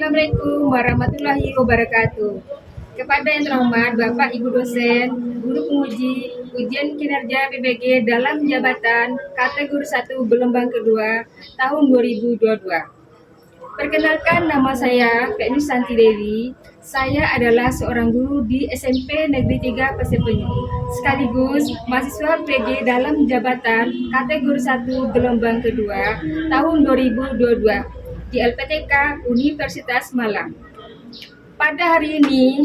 Assalamualaikum warahmatullahi wabarakatuh. Kepada yang terhormat Bapak Ibu dosen, guru penguji ujian kinerja PBG dalam jabatan kategori 1 gelombang kedua tahun 2022. Perkenalkan, nama saya Kak Santi Dewi. Saya adalah seorang guru di SMP Negeri 3 Pasir Penyu, sekaligus mahasiswa PG dalam jabatan kategori 1 gelombang kedua tahun 2022 di LPTK Universitas Malang. Pada hari ini,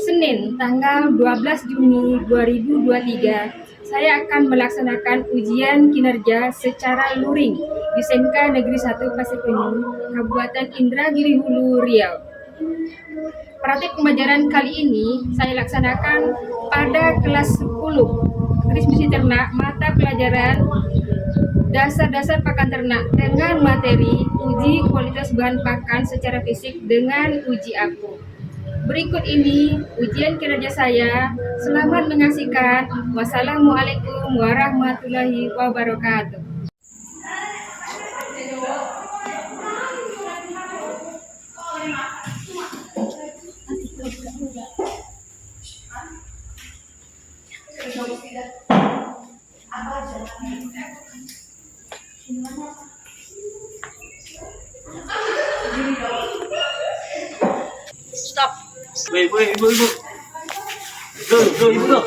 Senin, tanggal 12 Juni 2023, saya akan melaksanakan ujian kinerja secara luring di SMK Negeri 1 Pasir Penyu, Kabupaten Indragiri Hulu, Riau. Praktik pembelajaran kali ini saya laksanakan pada kelas 10, transmisi ternak, mata pelajaran dasar-dasar pakan ternak dengan materi uji kualitas bahan pakan secara fisik dengan uji aku. Berikut ini ujian kinerja saya. Selamat menyaksikan. Wassalamualaikum warahmatullahi wabarakatuh. Stop. Ibu. Tuh, ibu tuh.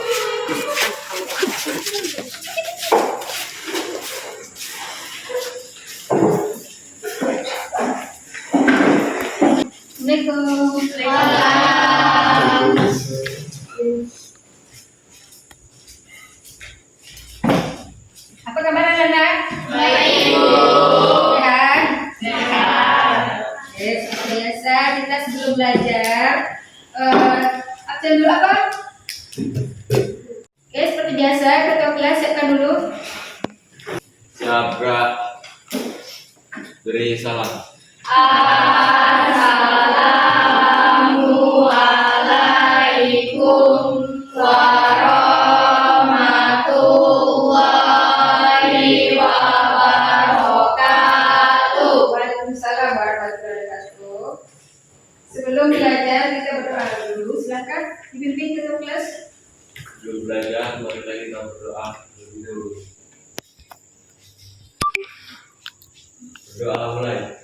Apa kabar anak-anak? Baik, Ibu. Sehat? Sehat. Oke, seperti biasa kita sebelum belajar absen dulu apa? Oke, seperti biasa ketua kelas siapkan dulu. Siap, Kak. Beri salam. Assalamualaikum warahmatullahi wabarakatuh. Waalaikumsalam warahmatullahi wabarakatuh. Sebelum belajar kita berdoa dulu. Silakan dipimpin ketua kelas. Sebelum belajar, mari kita berdoa terlebih dahulu. Berdoa mulai.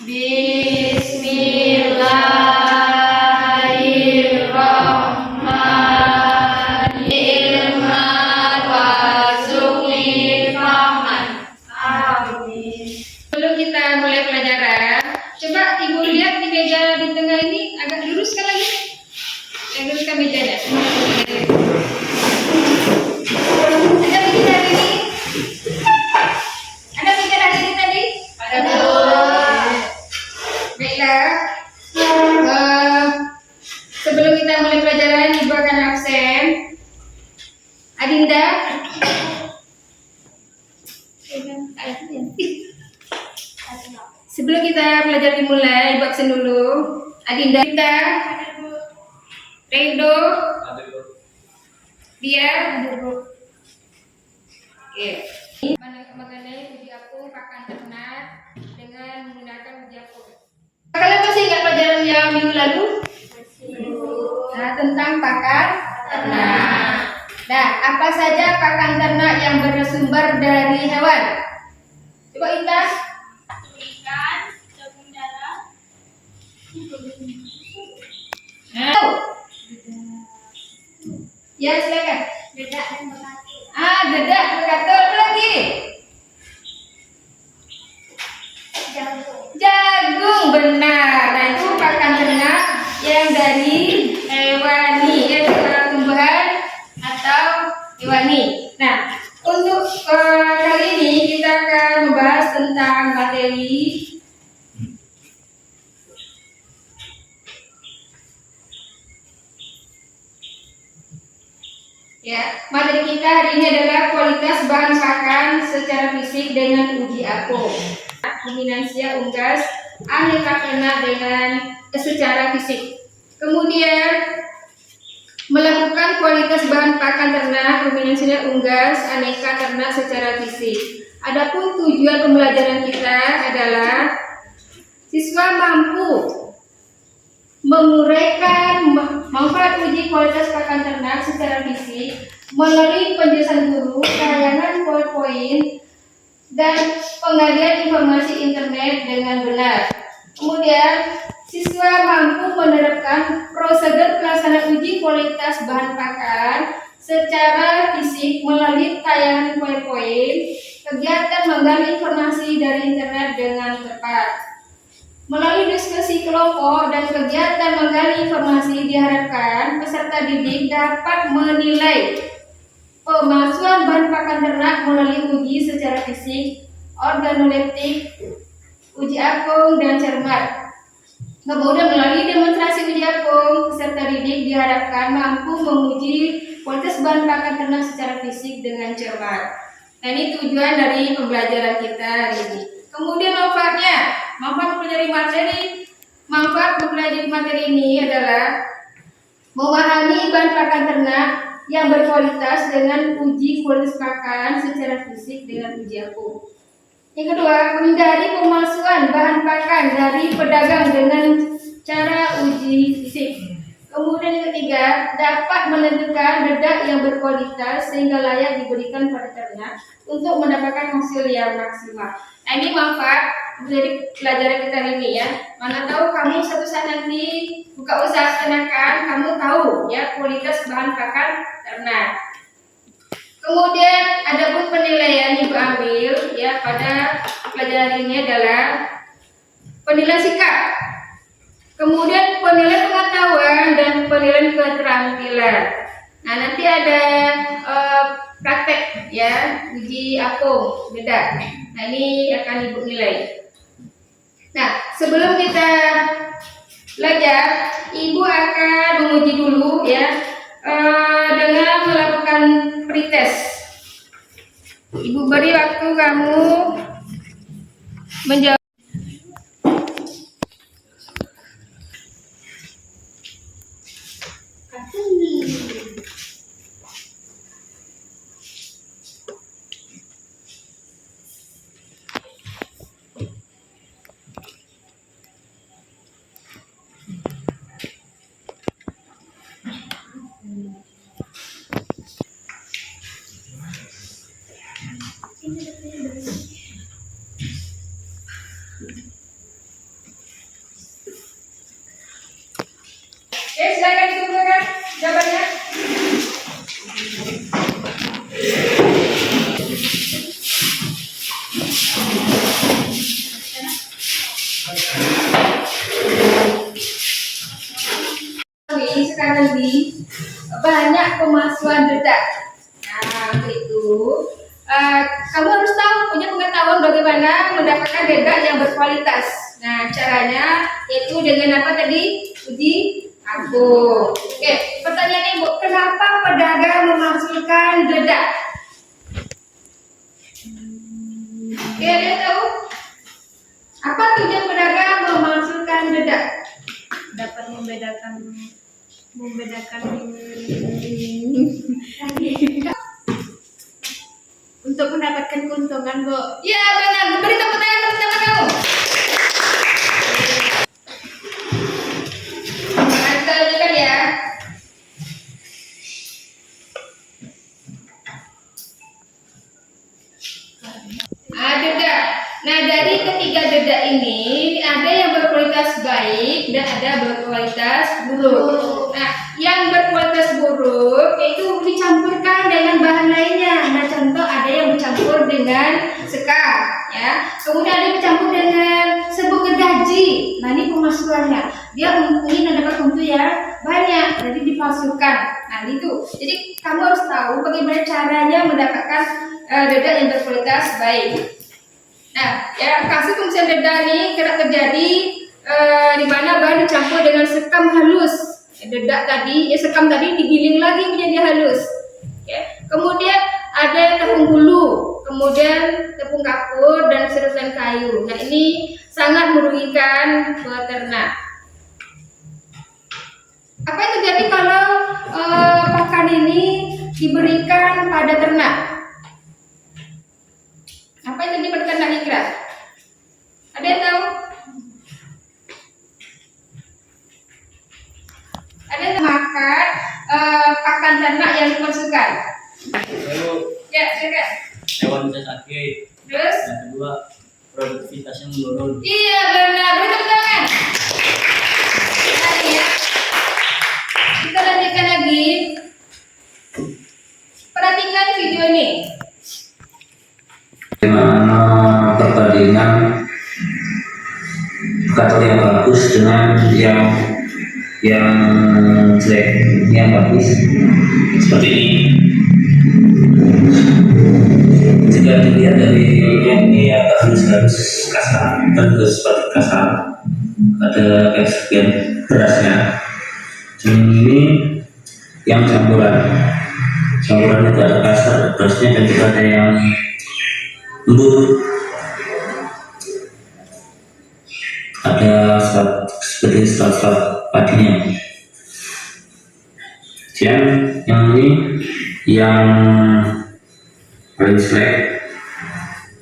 Bismillahirrahmanirrahim. Warzuqni fahman. Amin. Sebelum kita mulai pelajaran, coba ibu lihat di meja di tengah ini agak luruskan lagi. Yang luruskan mejanya. Ada bikin hari ini? Ada bikin hari ini tadi? Ada, Bu. Baiklah. Sebelum kita mulai pelajaran, ibu akan absen. Adinda. Sebelum kita belajar dimulai, ibu absen dulu. Adinda, Redo, dia, oke. Mengenai uji aku pakan ternak dengan menggunakan uji aku. Kalian masih ingat pelajaran yang minggu lalu? Nah, tentang pakan ternak. Nah, apa saja pakan ternak yang bersumber dari hewan? Coba Indah. Ikan, jagung darah. Tahu? Ya, silakan. Dedak dan bekati. Dedak, berkata apa lagi? Jagung, benar. Nah, itu pakan ternak yang dari hewani, yaitu tumbuhan atau hewani. Nah, untuk kali ini kita akan membahas tentang materi materi kita hari ini adalah kualitas bahan pakan secara fisik dengan uji aku. Dominansia unggas, aneka ternak dengan secara fisik. Kemudian melakukan kualitas bahan pakan ternak, dominansia unggas, aneka ternak secara fisik. Adapun tujuan pembelajaran kita adalah siswa mampu menguraikan manfaat uji kualitas pakan ternak secara fisik melalui penjelasan guru, tayangan PowerPoint, dan pengalihan informasi internet dengan benar. Kemudian, siswa mampu menerapkan prosedur pelaksanaan uji kualitas bahan pakan secara fisik melalui tayangan PowerPoint, kegiatan menggali informasi dari internet dengan tepat. Melalui diskusi kelompok dan kegiatan menggali informasi diharapkan peserta didik dapat menilai pemalsuan bahan pakan ternak melalui uji secara fisik, organoleptik, uji apung, dan cermat. Kemudian melalui demonstrasi uji apung, peserta didik diharapkan mampu menguji kualitas bahan pakan ternak secara fisik dengan cermat. Nah, ini tujuan dari pembelajaran kita hari ini. Kemudian manfaat mempelajari materi ini adalah memahami bahan pakan ternak yang berkualitas dengan uji kualitas pakan secara fisik dengan uji apung. Yang kedua, menghindari pemalsuan bahan pakan dari pedagang dengan cara uji fisik. Kemudian yang ketiga, dapat menentukan dedak yang berkualitas sehingga layak diberikan pada ternak untuk mendapatkan hasil yang maksimal. Nah, ini manfaat dari pelajaran kita hari ini ya. Mana tahu kamu suatu saat nanti buka usaha peternakan, kamu tahu ya kualitas bahan pakan ternak. Kemudian ada pun penilaian yang diambil ya pada pelajaran ini adalah penilaian sikap. Kemudian penilaian pengetahuan dan penilaian keterampilan. Nah, nanti ada praktek ya, uji apung dedak. Nah, ini akan Ibu nilai. Nah, sebelum kita belajar, Ibu akan menguji dulu ya dengan melakukan pretest. Ibu beri waktu kamu menjawab. Oke, silakan dikumpulkan jawabannya. Sekarang ini banyak pemalsuan dedak. Nah, untuk itu kamu harus tahu, punya pengetahuan bagaimana mendapatkan dedak yang berkualitas. Nah, caranya yaitu dengan apa tadi? Uji apung. Oke, pertanyaan Ibu, kenapa pedagang memalsukan dedak? Oke, ada tahu? Apa tujuan pedagang memalsukan dedak? Dapat membedakan untuk mendapatkan keuntungan, Bu. Ya, benar. Beri tepuk tangan pertama kamu. Nah, kita lanjutkan ya. Dedak. Nah, dari ketiga dedak ini ada yang berkualitas baik dan ada berkualitas buruk. Nah, yang berkualitas buruk itu dicampurkan dengan bahan lainnya. Nah, contoh ada yang bercampur dengan sekam, ya. Kemudian ada yang bercampur dengan serbuk gergaji. Nah, ini pemalsuannya. Dia ingin mendapat untung yang banyak, jadi dipalsukan. Nah, itu. Jadi kamu harus tahu bagaimana caranya mendapatkan dedak yang berkualitas baik. Nah, ya kasus pembersihan dedak ini kerap terjadi di mana bahan dicampur dengan sekam halus. Dedak tadi, sekam tadi digiling lagi menjadi halus. Ya. Kemudian ada tepung bulu, kemudian tepung kapur dan sedotan kayu. Nah, ini sangat merugikan peternak. Apa yang terjadi kalau pakan ini diberikan pada ternak? Apa yang terjadi pada ternak Ikra? Ada yang tahu? hewan ternak yang dimasukkan? Lalu Ya, silakan. hewan bisa sakit. Terus? Yang kedua, produktivitasnya menurun. Iya benar, beri tepuk tangan. Nah, ya. Kita lanjutkan lagi. Perhatikan video ini. Bagaimana perbandingan cattle yang bagus dengan yang jelek, yang bagus seperti ini. Jika dilihat dari ini agak halus kasar, terus seperti kasar, ada kayak sekian berasnya. Dan ini yang campuran itu ada kasar berasnya dan juga ada yang lembut, ada seperti serat padinya. Dan yang ini yang paling jelek.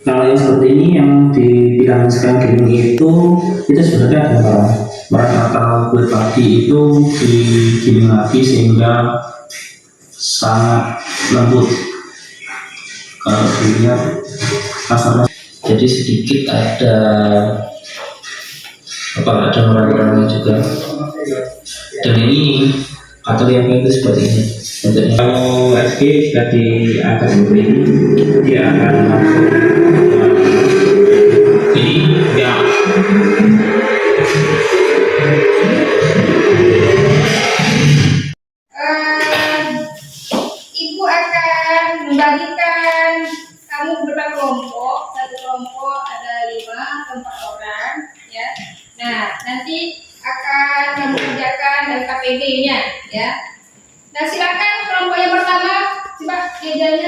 Kalau yang seperti ini yang dibilang sekarang gini itu sebenarnya ada merat atau kulit padi itu digiling lagi sehingga sangat lembut. Kalau dilihat kasarnya, jadi sedikit ada merat-meratnya juga. Dan ini atau yang itu seperti ini. Kalau SG jika diangkat seperti ini, dia akan masuk ini ya. Ibu akan membagikan kamu beberapa kelompok. Satu kelompok ada 5 atau 4 orang, ya. Nah, nanti akan kamu kerjakan LKPD-nya, ya. Nah, silakan kelompok yang pertama, coba kerjanya.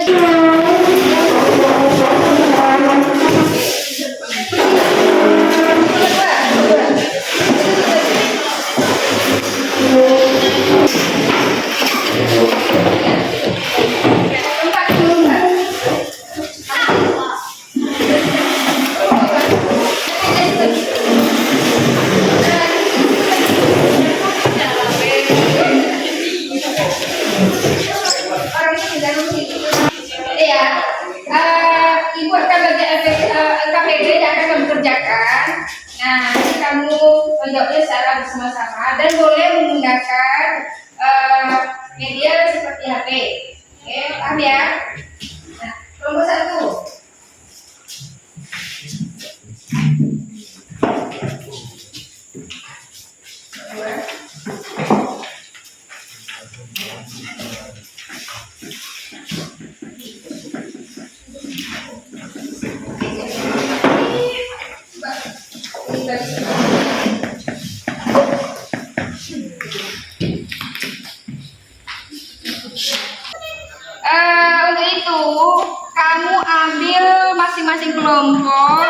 Ibu akan bagi LKPD yang akan kamu kerjakan. Nah, ini kamu menjawabnya secara bersama-sama dan boleh menggunakan media seperti HP. Oke, paham ya? Nah, kelompok 1. Untuk itu kamu ambil masing-masing kelompok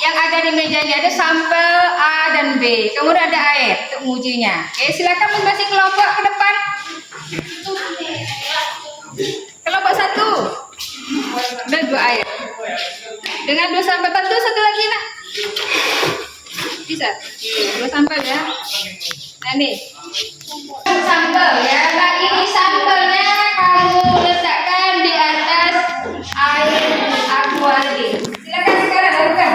yang ada di meja ini, ada sampel A dan B, kemudian ada air untuk mengujinya. Oke, silakan masing-masing kelompok ke depan. Kelompok 1 dan 2 air dengan 2 sampel. Bantu satu lagi nak, bisa 2 sampel ya. Nah nih sampel ya. Nah ini sampelnya kamu letakkan di atas air aqua. Silakan sekarang lakukan.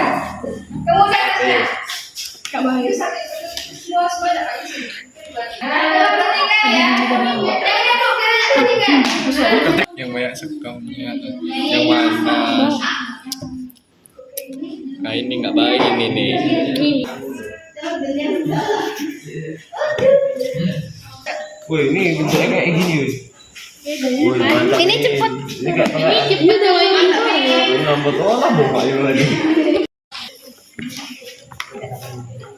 Kemudian kamu harus semua ada kayu sini. Nah, perhatikan ya. Perhatikan. Yang banyak sekamnya yang mana? Nah ini nggak baik ini nih. Wih, ini bentuknya kayak gini. Ini cepet. Ini kayak ini rambut orang buka lagi.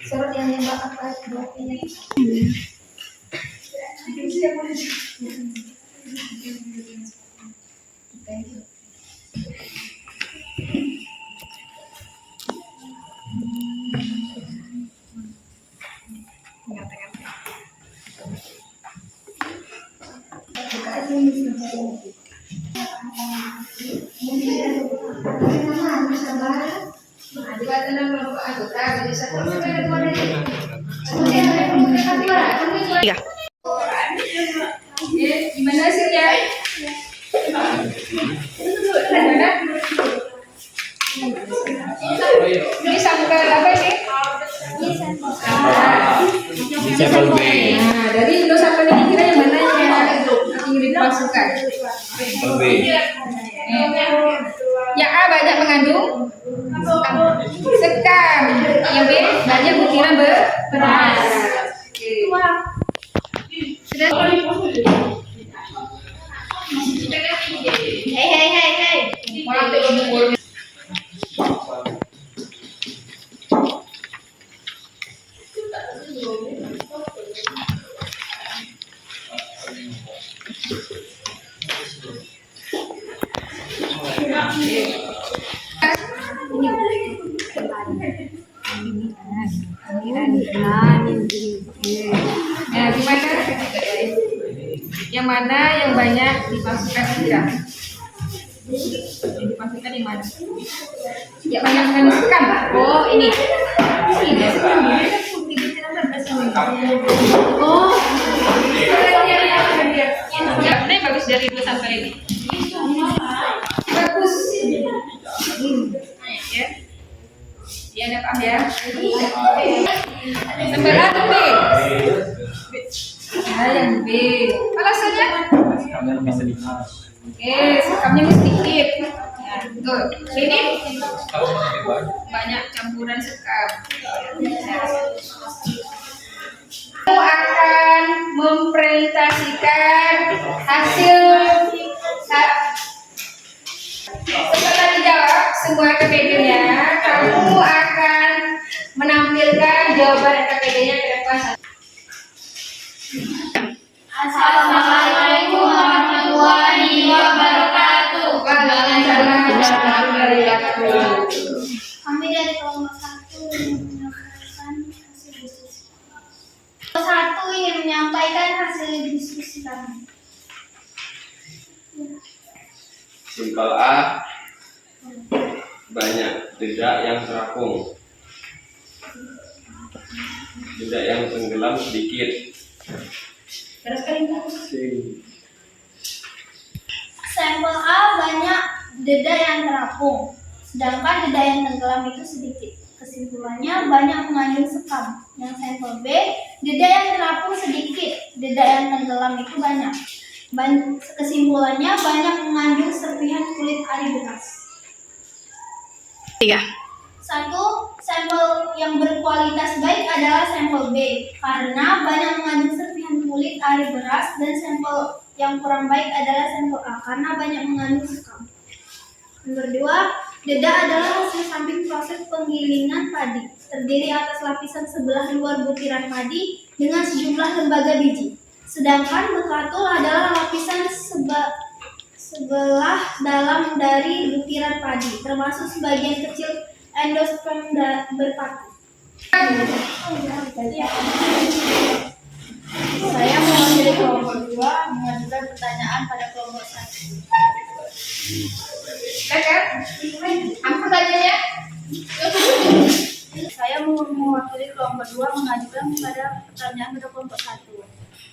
Surat yang nembak apa ini? Ini sampel B. Nah, dari Indo sampel ini kira yang mana yang ingin dipalsukan? Sampel B. Yang A banyak mengandung sekam. Yang B banyak butiran beras. Sudah. Hei. Nah, gimana? Yang mana yang banyak dipalsukan tidak? Yang dipalsukan yang mana? Yang banyak mengandung sekam. Oh, ini. Oh. Ya, ini bagus dari 2 sampel ini. Bagus. Ya. Ya, ada paham ya. Sampel A atau B? Nah, yang B. Alasannya? Oke, sekamnya ini sedikit. Ya, tuh. Ini banyak campuran sekam. Kamu akan mempresentasikan hasil setelah dijawab semua KPD-nya, kamu akan menampilkan jawaban KPD-nya ke depan. Assalamualaikum warahmatullahi wabarakatuh. Waalaikumsalam warahmatullahi wabarakatuh. Kami dari kelompok 1 menyampaikan hasil diskusi. Kelompok 1 ingin menyampaikan hasil diskusi kami. Simpel A, banyak dedak yang terapung, dedak yang tenggelam sedikit. Sampel A banyak dedak yang terapung, sedangkan dedak yang tenggelam itu sedikit. Kesimpulannya banyak mengandung sekam. Yang sampel B, dedak yang terapung sedikit, dedak yang tenggelam itu banyak. Kesimpulannya banyak mengandung serpihan kulit ari beras. 3. 1. Sampel yang berkualitas baik adalah sampel B karena banyak mengandung serpihan kulit ari beras, dan sampel yang kurang baik adalah sampel A karena banyak mengandung sekam. Nomor 2. Dedak adalah hasil samping proses penggilingan padi, terdiri atas lapisan sebelah luar butiran padi dengan sejumlah lembaga biji. Sedangkan bekatul adalah lapisan sebelah dalam dari butiran padi, termasuk sebagian kecil endosperm berpatu. Saya mewakili kelompok 2 mengajukan pertanyaan pada kelompok 1. Apa pertanyaannya? Saya mewakili kelompok 2 mengajukan pertanyaan pada kelompok 1.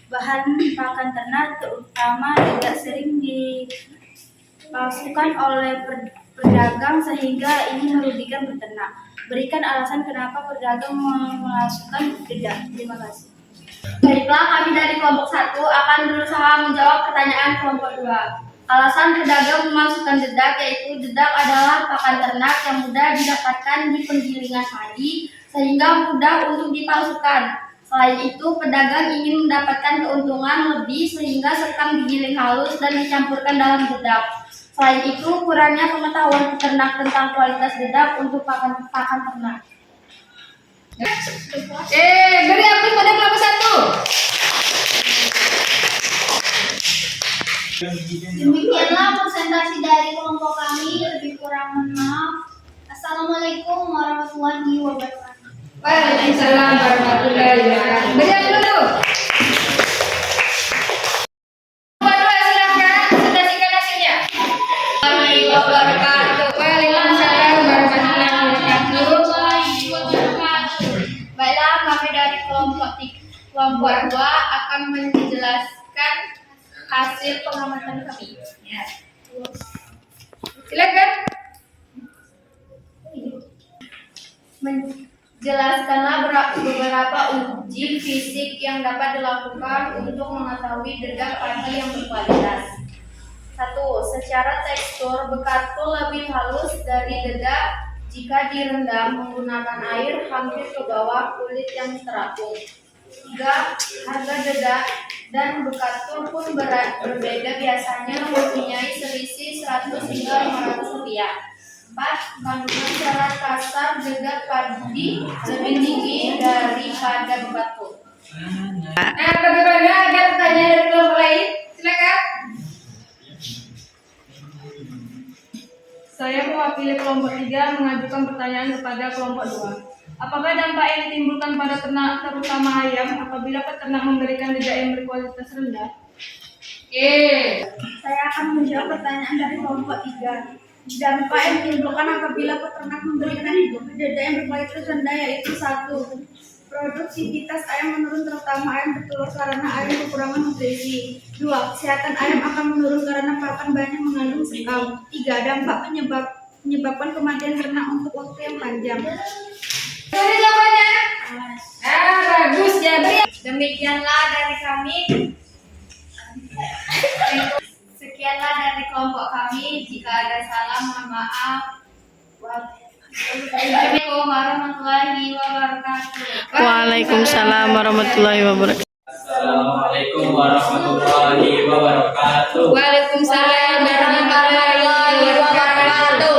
Bahan pakan ternak terutama tidak sering dipalsukan oleh pedagang sehingga ini merugikan peternak. Berikan alasan kenapa pedagang memalsukan dedak. Terima kasih. Baiklah, kami dari kelompok 1 akan berusaha menjawab pertanyaan kelompok 2. Alasan pedagang memalsukan dedak yaitu dedak adalah pakan ternak yang mudah didapatkan di penggilingan padi sehingga mudah untuk dipalsukan. Selain itu, pedagang ingin mendapatkan keuntungan lebih sehingga sekam digiling halus dan dicampurkan dalam dedak. Selain itu, kurangnya pengetahuan peternak tentang kualitas dedak untuk pakan ternak. Beri aplaus pada kelompok 1. Demikianlah presentasi dari kelompok kami. Lebih kurang mohon maaf. Assalamualaikum warahmatullahi wabarakatuh. Waalaikumsalam warahmatullahi wabarakatuh. Beri aplaus dulu. Silakan presentasikan hasilnya. Waalaikumsalam warahmatullahi wabarakatuh. Baiklah, kami dari kelompok 2 akan menjelaskan hasil pengamatan kami. Ya. Silakan. Jelaskanlah beberapa uji fisik yang dapat dilakukan untuk mengetahui dedak padi yang berkualitas. 1. Secara tekstur, bekatul lebih halus dari dedak jika direndam menggunakan air hampir ke bawah kulit yang terapung. 3. Harga dedak dan bekatul pun berbeda, biasanya mempunyai selisih 100 hingga 500 rupiah. 4. Kandungan serat kasar dedak padi lebih tinggi daripada bekatul. Nah, bagaimana ada pertanyaan dari kelompok lain? Silakan. Saya mewakili kelompok 3 mengajukan pertanyaan kepada kelompok 2. Apakah dampak yang ditimbulkan pada ternak, terutama ayam, apabila peternak memberikan dedak yang berkualitas rendah? Saya akan menjawab pertanyaan dari kelompok 3. Dampak yang ditimbulkan apabila peternak memberikan dedak yang berkualitas rendah yaitu 1. Produktivitas ayam menurun, terutama ayam bertelur karena ayam kekurangan nutrisi. 2. Kesehatan ayam akan menurun karena pakan banyak mengandung sekam. 3. Dampak menyebabkan kematian ternak untuk waktu yang panjang. Ada jawabannya? Bagus ya. Demikianlah dari kami. Sekianlah dari kelompok kami. Jika ada salah, mohon maaf. Assalamualaikum warahmatullahi wabarakatuh. Waalaikumsalam warahmatullahi wabarakatuh. Assalamualaikum warahmatullahi wabarakatuh. Waalaikumsalam warahmatullahi wabarakatuh.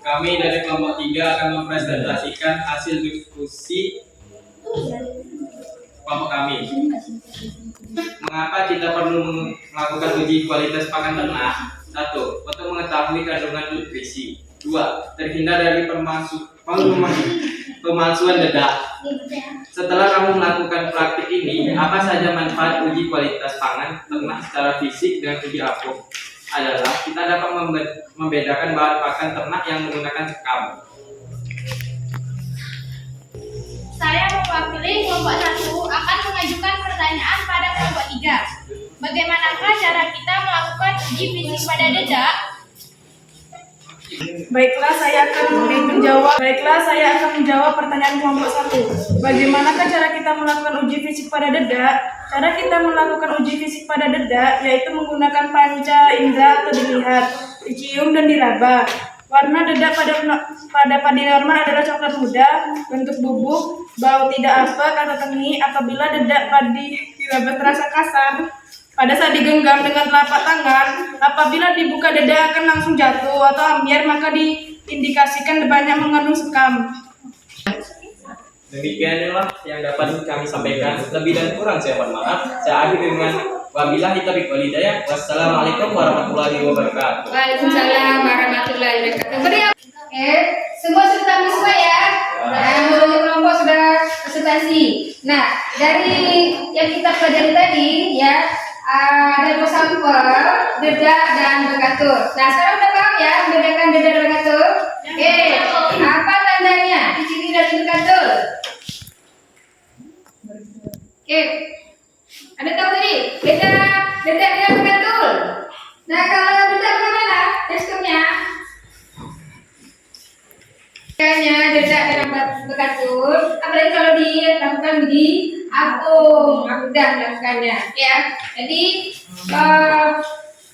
Kami dari kelompok 3 akan mempresentasikan hasil diskusi kelompok kami. Mengapa kita perlu melakukan uji kualitas pakan ternak? 1. Untuk mengetahui kandungan nutrisi. 2. Terhindar dari pemalsuan dedak. Setelah kamu melakukan praktik ini, apa saja manfaat uji kualitas pangan ternak secara fisik dengan uji apung? Adalah kita dapat membedakan bahan pakan ternak yang menggunakan sekam. Saya mewakili kelompok 1 akan mengajukan pertanyaan pada kelompok 3. Bagaimanakah cara kita melakukan uji fisik pada dedak? Baiklah, saya akan menjawab pertanyaan kelompok 1. Bagaimanakah cara kita melakukan uji fisik pada dedak? Cara kita melakukan uji fisik pada dedak yaitu menggunakan panca indera atau dilihat, dicium dan diraba. Warna dedak pada padi normal adalah coklat muda, bentuk bubuk, bau tidak aspat atau tengi. Apabila dedak padi diraba terasa kasar pada saat digenggam dengan telapak tangan, apabila dibuka dedak akan langsung jatuh atau ambyar, maka diindikasikan banyak mengandung sekam. Demikianlah yang dapat kami sampaikan. Lebih dan kurang saya mohon maaf. Saya akhiri dengan wabillahi taufiq wal hidayah. Wassalamualaikum warahmatullahi wabarakatuh. Waalaikumsalam warahmatullahi wabarakatuh. Beri semua sudah tahu semua ya. Nah, seluruh kelompok sudah presentasi. Nah, dari yang kita pelajari tadi ya, ada 2 sampel, dedak dan bekatul. Nah, sekarang udah paham ya membedakan dedak dan bekatul? Apa tandanya? Ciri dari bekatul? Ada tahu tadi? Dedak dan bekatul. Nah, kalau dedak bagaimana teksturnya? Kayaknya dedak dan bekatul, apalagi kalau dilakukan di apung, mudah melakukannya ya. Jadi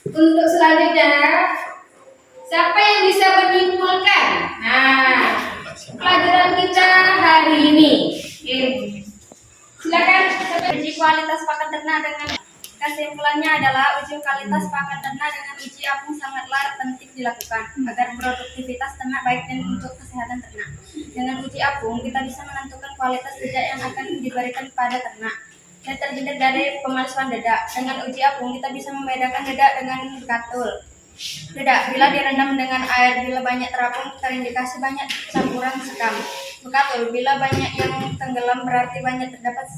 untuk selanjutnya, siapa yang bisa menyimpulkan pelajaran kita hari ini? Silakan. Uji kualitas pakan ternak dengan kesimpulannya adalah uji kualitas pakan ternak dengan uji apung sangatlah penting dilakukan agar produktivitas ternak baik dan untuk kesehatan ternak. Dengan uji apung kita bisa menentukan kualitas dedak yang akan diberikan pada ternak dan terhindar dari pemalsuan dedak. Dengan uji apung kita bisa membedakan dedak dengan bekatul. Dedak bila direndam dengan air, bila banyak terapung terindikasi banyak campuran sekam. Bekatul bila banyak yang tenggelam berarti banyak terdapat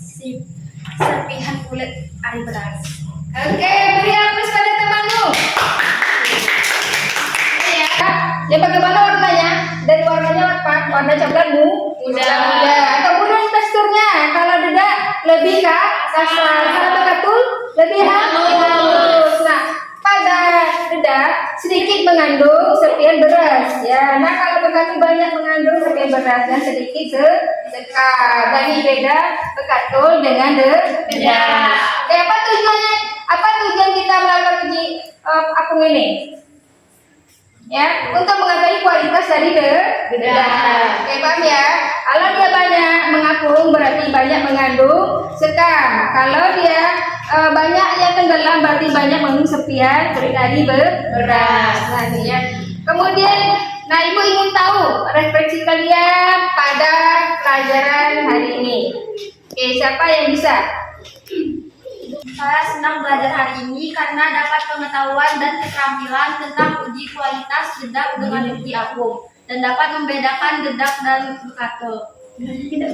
serpihan kulit ari beras. Oke, beri aplaus pada temanmu. Ya, bagaimana warnanya? Dari warnanya apa? Warna coklat muda. Kemudian teksturnya, kalau dedak lebih kasar, kalau bekatul lebih halus. Nah, pada dedak sedikit mengandung serpihan kemudian beras ya. Nah kalau bekatu banyak mengandung pakai beras dan sedikit sekar. Jadi beda bekatul dengan dedak. Oke, apa tujuannya? Apa tujuan kita melakukan uji apung ini? Ya, untuk mengetahui kualitas dari dedak. Oke, paham ya? Kalau dia banyak mengapung berarti banyak mengandung sekam. Kalau dia banyak yang tenggelam berarti banyak mengandung sepian dari beras. Nah, ini ya. Kemudian, nah Ibu ingin tahu refleksi kalian pada pelajaran hari ini. Oke, siapa yang bisa? Saya senang belajar hari ini karena dapat pengetahuan dan keterampilan tentang uji kualitas dedak dengan uji apung dan dapat membedakan dedak dan bekatul.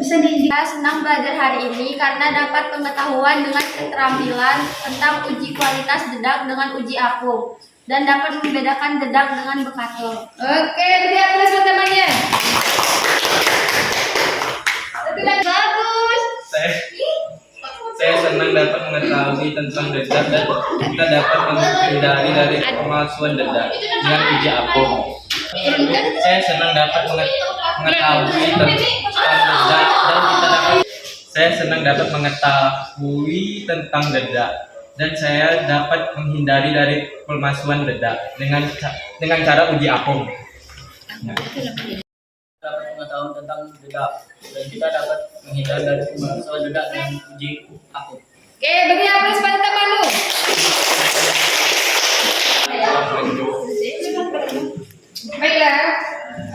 Saya senang belajar hari ini karena dapat pengetahuan dengan keterampilan tentang uji kualitas dedak dengan uji apung dan dapat membedakan dedak dengan bekatul. Oke, beri aplaus buat temannya. Bagus. Saya senang dapat mengetahui tentang dedak dan kita dapat menghindari dari pemalsuan dedak dengan uji apung. Saya senang dapat mengetahui tentang dedak dan kita dapat. Saya senang dapat mengetahui tentang dedak dan saya dapat menghindari dari pemalsuan dedak dengan cara uji apung. Dapat pengetahuan tentang dedak dan kita dapat menghindari dari pemalsuan dedak dengan uji apung. Oke, beri aplaus pada temanmu. Baiklah,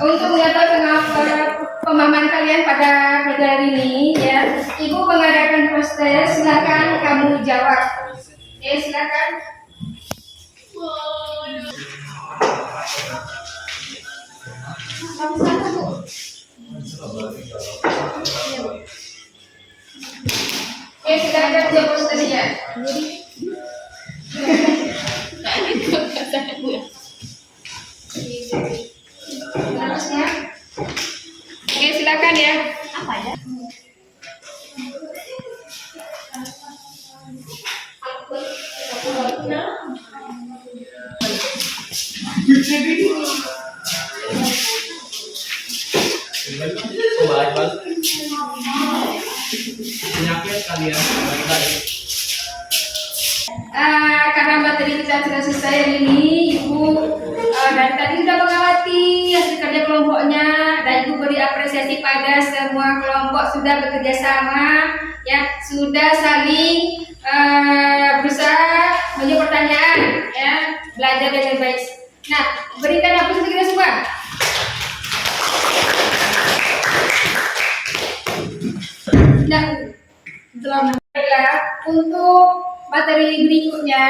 untuk mengetahui pemahaman kalian pada pelajaran ini, ya, Ibu mengadakan proses. Silakan kamu jawab. Oke, silakan. Oke, silakan jawab posternya. Harusnya. Oke, silakan ya. Apa ya? Penyakit kalian Karena materi kita sudah selesai hari ini, Ibu dari tadi sudah mengawati hasil kerja kelompoknya dan Ibu beri apresiasi pada semua kelompok sudah bekerja sama, ya, sudah saling berusaha menjawab pertanyaan, ya, belajar dengan baik. Nah, berikan apresiasi untuk kita semua. Nah, untuk materi berikutnya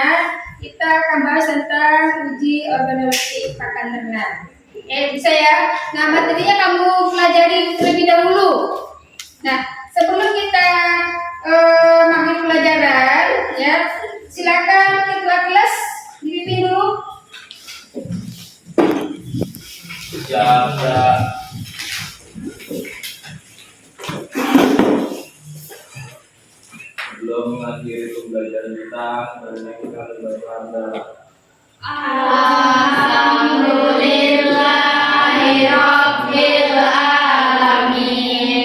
kita akan bahas tentang uji organoleptik pakan ternak. Bisa ya. Nah, materinya kamu pelajari terlebih dahulu. Nah, sebelum kita mengambil pelajaran, ya, silakan ketua kelas dipimpin dulu. jaga. Belum mengakhiri pembelajaran kita, sebenarnya kita akan berdoa. Alhamdulillahirabbil alamin.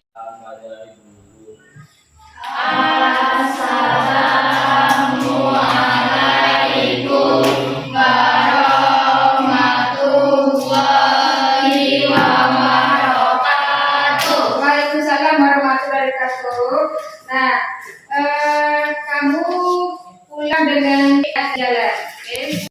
Assalamualaikum warahmatullahi wabarakatuh. Waalaikumsalam warahmatullahi wabarakatuh. Nah, kamu pulang dengan jalan. Oke?